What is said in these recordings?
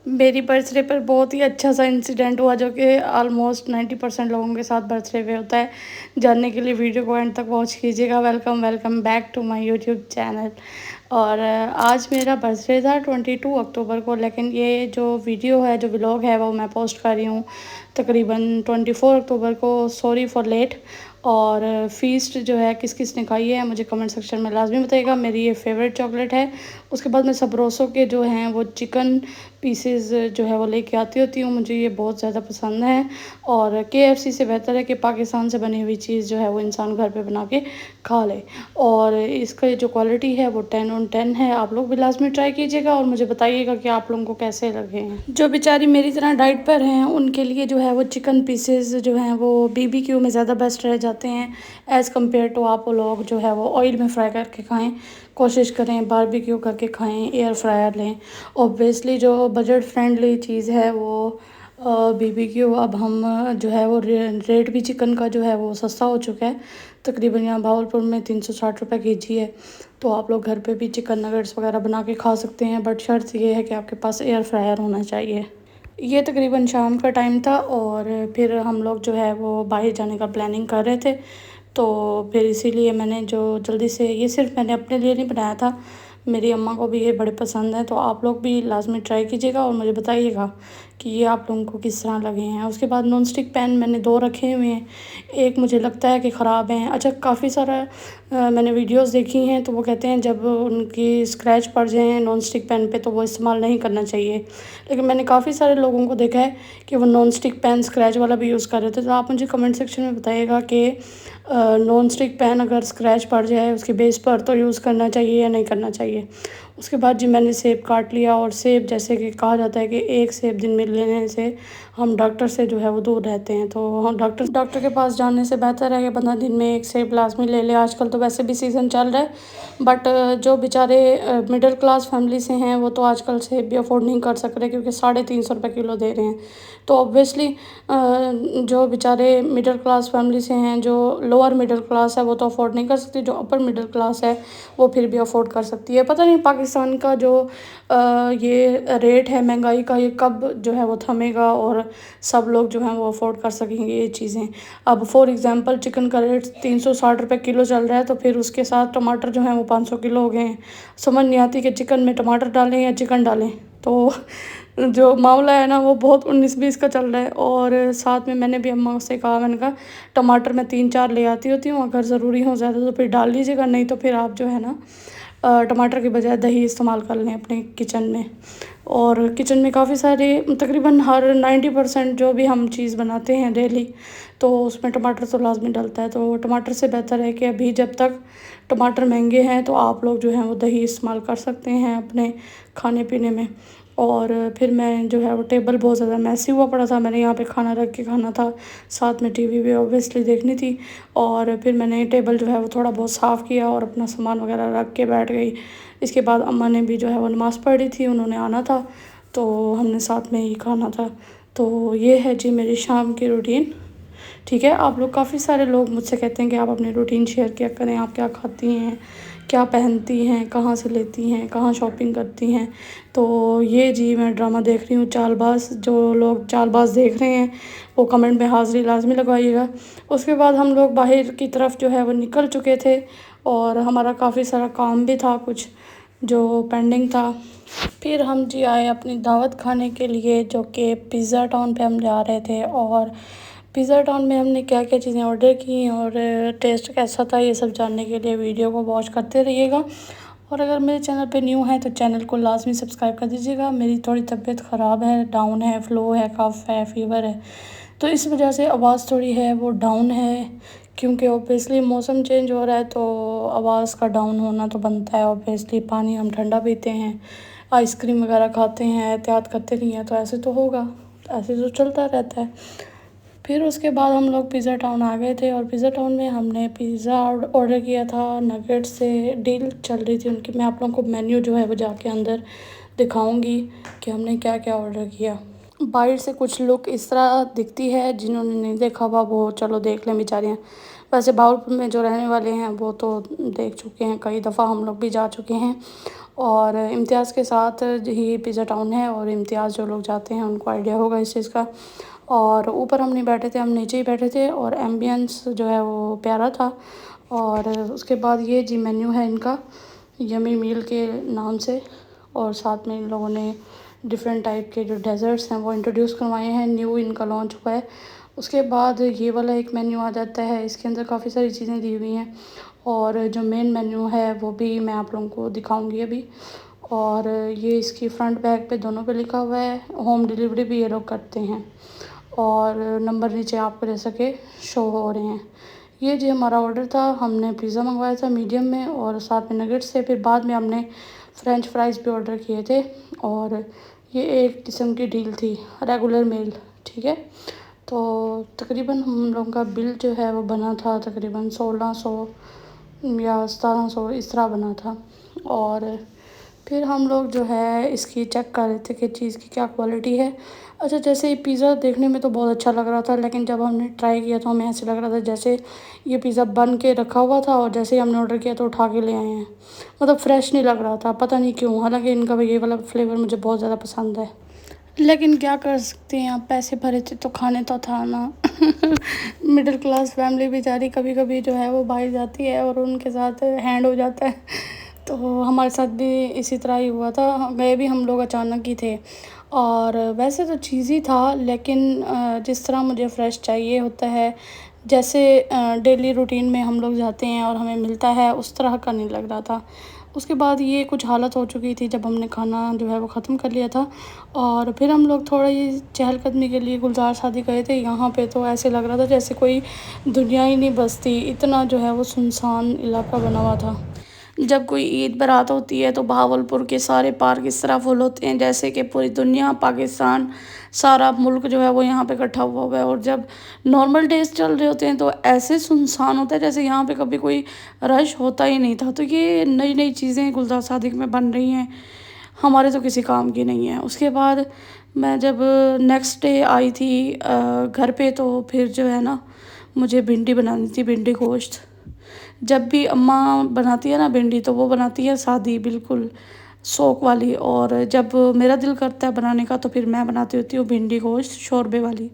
मेरी बर्थडे पर बहुत ही अच्छा सा इंसिडेंट हुआ जो कि ऑलमोस्ट 90% लोगों के साथ बर्थडे पे होता है। जानने के लिए वीडियो को एंड तक वॉच कीजिएगा। Welcome welcome back to my YouTube channel. और आज मेरा बर्थडे था 22 अक्टूबर को, लेकिन ये जो वीडियो है, जो व्लॉग है, वो मैं पोस्ट कर रही हूँ तकरीबन 24 अक्टूबर को। Sorry for late. और फ़ीस्ट जो है किस किस ने खाई है मुझे कमेंट सेक्शन में लाजमी बताइएगा। मेरी ये फेवरेट चॉकलेट है। उसके बाद मैं सबरोसो के जो हैं वो चिकन पीसेस जो है वो लेके आती होती हूँ। मुझे ये बहुत ज़्यादा पसंद है। और KFC से बेहतर है कि पाकिस्तान से बनी हुई चीज़ जो है वो इंसान घर पे बना के खा ले। और इसका जो क्वालिटी है वो 10/10 है। आप लोग भी लाजमी ट्राई कीजिएगा और मुझे बताइएगा कि आप लोगों को कैसे लगे हैं। जो बेचारी मेरी तरह डाइट पर हैं उनके लिए जो है वो चिकन पीसेस जो हैं वो BBQ में ज़्यादा बेस्ट रह जाते हैं एज़ कम्पेयर टू आप लोग जो है वो ऑयल में फ्राई करके खाएं। कोशिश करें बारबेक्यू करके खाएं, एयर फ्रायर लें। ऑब्वियसली जो बजट फ्रेंडली चीज़ है वो BBQ। अब हम जो है वो रेट भी चिकन का जो है वो सस्ता हो चुका है। तकरीबन यहाँ भावलपुर में 360 रुपये kg है। तो आप लोग घर पे भी चिकन नगेट्स वगैरह बना के खा सकते हैं, बट शर्त ये है कि आपके पास एयर फ्रायर होना चाहिए। ये तकरीबन शाम का टाइम था और फिर हम लोग जो है वो बाहर जाने का प्लानिंग कर रहे थे। तो फिर इसीलिए मैंने जो जल्दी से, ये सिर्फ मैंने अपने लिए नहीं बनाया था, मेरी अम्मा को भी ये बड़े पसंद है। तो आप लोग भी लाजमी ट्राई कीजिएगा और मुझे बताइएगा कि ये आप लोगों को किस तरह लगे हैं। उसके बाद नॉन स्टिक पैन मैंने 2 रखे हुए हैं। एक मुझे लगता है कि ख़राब हैं। अच्छा, काफ़ी सारा मैंने वीडियोस देखी हैं तो वो कहते हैं जब उनकी स्क्रैच पड़ जाए नॉन स्टिक पैन पे तो वो इस्तेमाल नहीं करना चाहिए। लेकिन मैंने काफ़ी सारे लोगों को देखा है कि वो नॉन स्टिक पैन स्क्रैच वाला भी यूज़ कर रहे थे। तो आप मुझे कमेंट सेक्शन में बताइएगा कि नॉन स्टिक पैन अगर स्क्रैच पड़ जाए उसके बेस पर तो यूज़ करना चाहिए या नहीं करना चाहिए। उसके बाद जी मैंने सेब काट लिया। और सेब, जैसे कि कहा जाता है कि एक सेब दिन में लेने से हम डॉक्टर से जो है वो दूर रहते हैं। तो हम डॉक्टर के पास जाने से बेहतर है कि बंदा दिन में एक सेब लाजमी ले ले। आजकल तो वैसे भी सीज़न चल रहा है, बट जो बेचारे मिडिल क्लास फैमिली से हैं वो तो आजकल सेब भी अफोर्ड नहीं कर सक रहे क्योंकि 350 रुपये किलो दे रहे हैं। तो ऑब्वियसली जो बेचारे मिडिल क्लास फैमिली से हैं, जो लोअर मिडिल क्लास है वो तो अफोर्ड नहीं कर सकती। जो अपर मिडिल क्लास है वो फिर भी अफोर्ड कर सकती है। पता नहीं पाकिस्तान का जो ये रेट है महंगाई का, ये कब जो है वो थमेगा और सब लोग जो हैं वो अफोर्ड कर सकेंगे ये चीज़ें। अब फॉर एग्ज़ाम्पल चिकन का रेट 360 रुपये किलो चल रहा है, तो फिर उसके साथ टमाटर जो हैं वो 500 किलो हो गए हैं। समझ नहीं आती कि चिकन में टमाटर डालें या चिकन डालें। तो जो मामला है ना वो बहुत 19-20 का चल रहा है। और साथ में मैंने भी अम्मा से कहा, मैंने कहा टमाटर मैं 3-4 ले आती होती हूँ, अगर ज़रूरी हो ज़्यादा तो फिर डाल लीजिएगा, नहीं तो फिर आप जो है ना टमाटर के बजाय दही इस्तेमाल कर लें अपने किचन में। और किचन में काफ़ी सारे, तकरीबन हर 90% जो भी हम चीज़ बनाते हैं डेली तो उसमें टमाटर तो लाजमी डलता है। तो टमाटर से बेहतर है कि अभी जब तक टमाटर महंगे हैं तो आप लोग जो हैं वो दही इस्तेमाल कर सकते हैं अपने खाने पीने में। और फिर मैं जो है वो, टेबल बहुत ज़्यादा मैसी हुआ पड़ा था, मैंने यहाँ पे खाना रख के खाना था, साथ में टीवी भी ऑब्वियसली देखनी थी। और फिर मैंने टेबल जो है वो थोड़ा बहुत साफ़ किया और अपना सामान वगैरह रख के बैठ गई। इसके बाद अम्मा ने भी जो है वो नमाज़ पढ़ी थी, उन्होंने आना था तो हमने साथ में ही खाना था। तो ये है जी मेरी शाम की रूटीन। ठीक है, आप लोग, काफ़ी सारे लोग मुझसे कहते हैं कि आप अपनी रूटीन शेयर किया करें, आप क्या खाती हैं, क्या पहनती हैं, कहाँ से लेती हैं, कहाँ शॉपिंग करती हैं। तो ये जी मैं ड्रामा देख रही हूँ चालबाज। जो लोग चालबाज देख रहे हैं वो कमेंट में हाज़िरी लाजमी लगवाइएगा। उसके बाद हम लोग बाहर की तरफ जो है वो निकल चुके थे और हमारा काफ़ी सारा काम भी था कुछ जो पेंडिंग था। फिर हम जी आए अपनी दावत खाने के लिए, जो कि पिज़्ज़ा टाउन पे हम जा रहे थे। और पिज़्ज़ा टाउन में हमने क्या क्या चीज़ें ऑर्डर की और टेस्ट कैसा था, ये सब जानने के लिए वीडियो को वॉच करते रहिएगा। और अगर मेरे चैनल पे न्यू है तो चैनल को लाजमी सब्सक्राइब कर दीजिएगा। मेरी थोड़ी तबीयत ख़राब है, डाउन है, फ़्लू है, कफ़ है, फ़ीवर है, तो इस वजह से आवाज़ थोड़ी है वो डाउन है। क्योंकि ऑब्वियसली मौसम चेंज हो रहा है तो आवाज़ का डाउन होना तो बनता है। ऑब्वियसली पानी हम ठंडा पीते हैं, आइसक्रीम वगैरह खाते हैं, एहतियात करते नहीं हैं, तो ऐसे तो होगा, ऐसे तो चलता रहता है। फिर उसके बाद हम लोग पिज़्ज़ा टाउन आ गए थे और पिज़्ज़ा टाउन में हमने पिज़्ज़ा ऑर्डर किया था। नगेट्स से डील चल रही थी उनकी। मैं आप लोगों को मेन्यू जो है वो जाके अंदर दिखाऊंगी कि हमने क्या क्या ऑर्डर किया। बाहर से कुछ लुक इस तरह दिखती है, जिन्होंने नहीं देखा हुआ वो चलो देख लें बेचारियाँ। वैसे भावलपुर में जो रहने वाले हैं वो तो देख चुके हैं, कई दफ़ा हम लोग भी जा चुके हैं। और इम्तियाज़ के साथ ही पिज़्ज़ा टाउन है, और इम्तियाज़ जो लोग जाते हैं उनको आइडिया होगा इस चीज़ का। और ऊपर हम नहीं बैठे थे, हम नीचे ही बैठे थे, और एम्बियंस जो है वो प्यारा था। और उसके बाद ये जी मेन्यू है इनका, यमी मील के नाम से। और साथ में इन लोगों ने डिफरेंट टाइप के जो डेज़र्ट्स हैं वो इंट्रोड्यूस करवाए हैं, न्यू इनका लॉन्च हुआ है। उसके बाद ये वाला एक मेन्यू आ जाता है, इसके अंदर काफ़ी सारी चीज़ें दी हुई हैं। और जो मेन मेन्यू है वो भी मैं आप लोगों को दिखाऊंगी अभी। और ये इसकी फ्रंट बैक पे दोनों पे लिखा हुआ है, होम डिलीवरी भी ये लोग करते हैं। और नंबर नीचे आपको जैसा कि शो हो रहे हैं। ये जो हमारा ऑर्डर था, हमने पिज़्ज़ा मंगवाया था मीडियम में, और साथ में नगेट्स थे। फिर बाद में हमने फ़्रेंच फ्राइज़ भी ऑर्डर किए थे। और ये एक किस्म की डील थी, रेगुलर मील, ठीक है। तो तकरीबन हम लोगों का बिल जो है वो बना था तकरीबन 1600 या 1700 इस तरह बना था। और फिर हम लोग जो है इसकी चेक कर रहे थे कि चीज़ की क्या क्वालिटी है। अच्छा, जैसे ये पिज़्ज़ा देखने में तो बहुत अच्छा लग रहा था, लेकिन जब हमने ट्राई किया तो हमें ऐसे लग रहा था जैसे ये पिज़्ज़ा बन के रखा हुआ था, और जैसे ही हमने ऑर्डर किया तो उठा के ले आए हैं। मतलब फ्रेश नहीं लग रहा था, पता नहीं क्यों। हालांकि इनका ये वाला फ्लेवर मुझे बहुत ज़्यादा पसंद है, लेकिन क्या कर सकते हैं, आप पैसे भरे थे तो खाने तो था ना। मिडिल क्लास फैमिली बेचारी कभी कभी जो है वो बाहर जाती है और उनके साथ हैंड हो जाता है। तो हमारे साथ भी इसी तरह ही हुआ था, गए भी हम लोग अचानक ही थे। और वैसे तो चीज़ ही था, लेकिन जिस तरह मुझे फ़्रेश चाहिए होता है, जैसे डेली रूटीन में हम लोग जाते हैं और हमें मिलता है, उस तरह का नहीं लग रहा था। उसके बाद ये कुछ हालत हो चुकी थी जब हमने खाना जो है वो ख़त्म कर लिया था। और फिर हम लोग थोड़ा ये चहलकदमी के लिए गुलजार शादी गए थे। यहाँ पे तो ऐसे लग रहा था जैसे कोई दुनिया ही नहीं बसती, इतना जो है वो सुनसान इलाका बना हुआ था। जब कोई ईद बारात होती है तो बहावलपुर के सारे पार्क इस तरह फुल होते हैं जैसे कि पूरी दुनिया, पाकिस्तान, सारा मुल्क जो है वो यहाँ पे इकट्ठा हुआ है। और जब नॉर्मल डेज चल रहे होते हैं तो ऐसे सुनसान होता है जैसे यहाँ पे कभी कोई रश होता ही नहीं था। तो ये नई नई चीज़ें गुलजार सादिक में बन रही हैं, हमारे तो किसी काम की नहीं है। उसके बाद मैं जब नेक्स्ट डे आई थी घर पे, तो फिर जो है ना मुझे भिंडी बनानी थी, भिंडी गोश्त। जब भी अम्मा बनाती है ना भिंडी, तो वो बनाती है सादी, बिल्कुल सोक वाली। और जब मेरा दिल करता है बनाने का तो फिर मैं बनाती होती हूँ भिंडी गोश्त शोरबे वाली।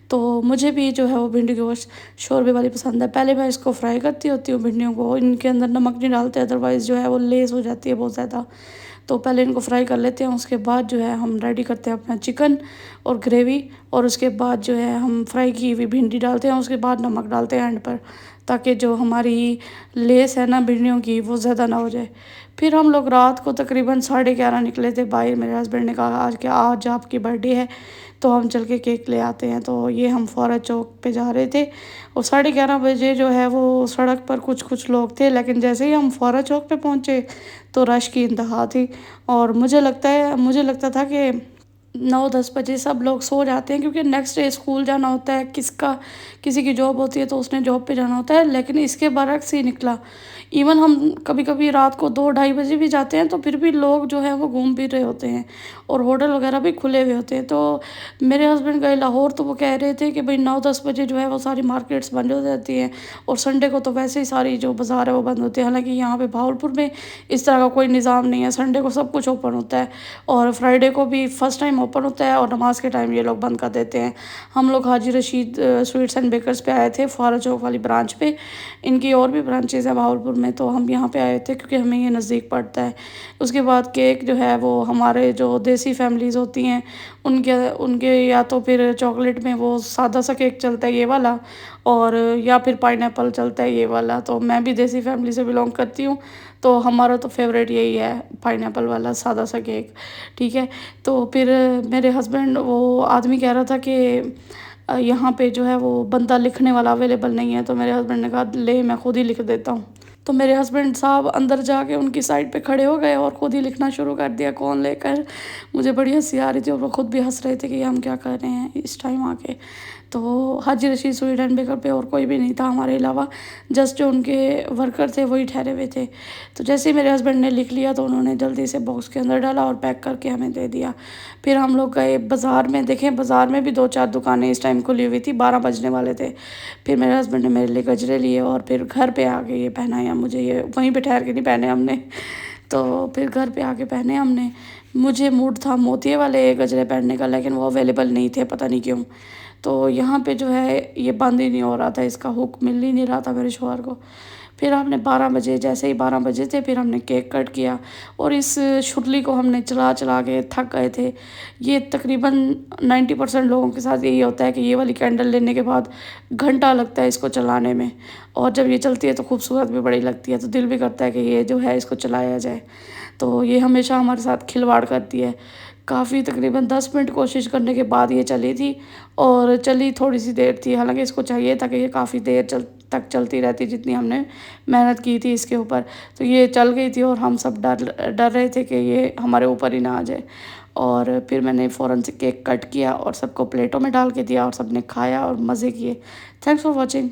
तो मुझे भी जो है वो भिंडी गोश्त शोरबे वाली पसंद है। पहले मैं इसको फ्राई करती होती हूँ भिंडियों को, इनके अंदर नमक नहीं डालते, अदरवाइज़ जो है वो लेस हो जाती है बहुत ज़्यादा। तो पहले इनको फ्राई कर लेते हैं, उसके बाद जो है हम रेडी करते हैं अपना चिकन और ग्रेवी। और उसके बाद जो है हम फ्राई की हुई भिंडी डालते हैं, उसके बाद नमक डालते हैं एंड पर, ताकि जो हमारी लेस है ना भिंडियों की वो ज़्यादा ना हो जाए। फिर हम लोग रात को तकरीबन 11:30 निकले थे बाहर। मेरे हस्बैंड ने कहा आज आपकी बर्थडे है तो हम चल के केक ले आते हैं। तो ये हम फौरा चौक पे जा रहे थे, और 11:30 बजे जो है वो सड़क पर कुछ कुछ लोग थे, लेकिन जैसे ही हम फौरा चौक पे पहुँचे तो रश की इंतहा थी। और मुझे लगता था कि 9-10 बजे सब लोग सो जाते हैं, क्योंकि नेक्स्ट डे स्कूल जाना होता है, किसी की जॉब होती है तो उसने जॉब पे जाना होता है। लेकिन इसके बरक्स ही निकला। इवन हम कभी कभी रात को 2-2:30 बजे भी जाते हैं तो फिर भी लोग जो है वो घूम फिर रहे होते हैं, और होटल वगैरह भी खुले हुए होते हैं। तो मेरे हस्बैंड गए लाहौर, तो वो कह रहे थे कि भाई 9-10 बजे जो है वो सारी मार्केट्स बंद हो जाती हैं, और संडे को तो वैसे ही सारी जो बाज़ार है वो बंद होती है। हालांकि यहाँ पे भावलपुर में इस तरह का कोई निज़ाम नहीं है, संडे को सब कुछ ओपन होता है, और फ्राइडे को भी फर्स्ट टाइम ओपन होता है, और नमाज के टाइम ये लोग बंद कर देते हैं। हम लोग हाजी रशीद स्वीट्स एंड बेकर्स पे आए थे, फुआरा चौक वाली ब्रांच पे। इनकी और भी ब्रांचेज़ है भावलपुर में, तो हम यहाँ पे आए थे क्योंकि हमें ये नज़दीक पड़ता है। उसके बाद केक जो है वो हमारे जो देसी फैमिलीज़ होती हैं उनके उनके या तो फिर चॉकलेट में वो सादा सा केक चलता है ये वाला, और या फिर पाइनएप्पल चलता है ये वाला। तो मैं भी देसी फैमिली से बिलोंग करती हूँ, तो हमारा तो फेवरेट यही है, पाइनएप्पल वाला सादा सा केक, ठीक है। तो फिर मेरे हस्बैंड, वो आदमी कह रहा था कि यहाँ पे जो है वो बंदा लिखने वाला अवेलेबल नहीं है। तो मेरे हस्बैंड ने कहा ले मैं खुद ही लिख देता हूँ। तो मेरे हस्बैंड साहब अंदर जाके उनकी साइड पे खड़े हो गए और खुद ही लिखना शुरू कर दिया, कौन लेकर। मुझे बड़ी हंसी आ रही थी, और वो खुद भी हंस रहे थे कि हम क्या कर रहे हैं इस टाइम आके। तो हाजी रशीद स्वीट एंड बेकर पे और कोई भी नहीं था हमारे अलावा, जस्ट जो उनके वर्कर थे वही ठहरे हुए थे। तो जैसे ही मेरे हस्बैंड ने लिख लिया तो उन्होंने जल्दी से बॉक्स के अंदर डाला और पैक करके हमें दे दिया। फिर हम लोग गए बाज़ार में, देखें बाज़ार में भी 2-4 दुकानें इस टाइम खुली हुई थी, 12 बजने वाले थे। फिर मेरे हस्बैंड ने मेरे लिए गजरे लिए, और फिर घर पे आके ये पहनाया मुझे, ये वहीं पे ठहर के नहीं पहने हमने। तो फिर घर पे आके पहने हमने। मुझे मूड था मोतिये वाले गजरे पहनने का, लेकिन वो अवेलेबल नहीं थे, पता नहीं क्यों। तो यहाँ पे जो है ये बंद ही नहीं हो रहा था, इसका हुक मिल ही नहीं रहा था मेरे शौहर को। फिर हमने 12 बजे, जैसे ही 12 बजे थे, फिर हमने केक कट किया और इस शुरली को हमने चला चला के थक गए थे। ये तकरीबन 90% लोगों के साथ यही होता है कि ये वाली कैंडल लेने के बाद घंटा लगता है इसको चलाने में, और जब ये चलती है तो खूबसूरत भी बड़ी लगती है, तो दिल भी करता है कि ये जो है इसको चलाया जाए। तो ये हमेशा हमारे साथ खिलवाड़ करती है। काफ़ी तकरीबन 10 मिनट कोशिश करने के बाद ये चली थी, और चली थोड़ी सी देर थी, हालांकि इसको चाहिए था कि ये काफ़ी देर तक चलती रहती, जितनी हमने मेहनत की थी इसके ऊपर। तो ये चल गई थी और हम सब डर डर रहे थे कि ये हमारे ऊपर ही ना आ जाए। और फिर मैंने फ़ौरन से केक कट किया और सबको प्लेटों में डाल के दिया और सबने खाया और मज़े किए। Thanks for watching.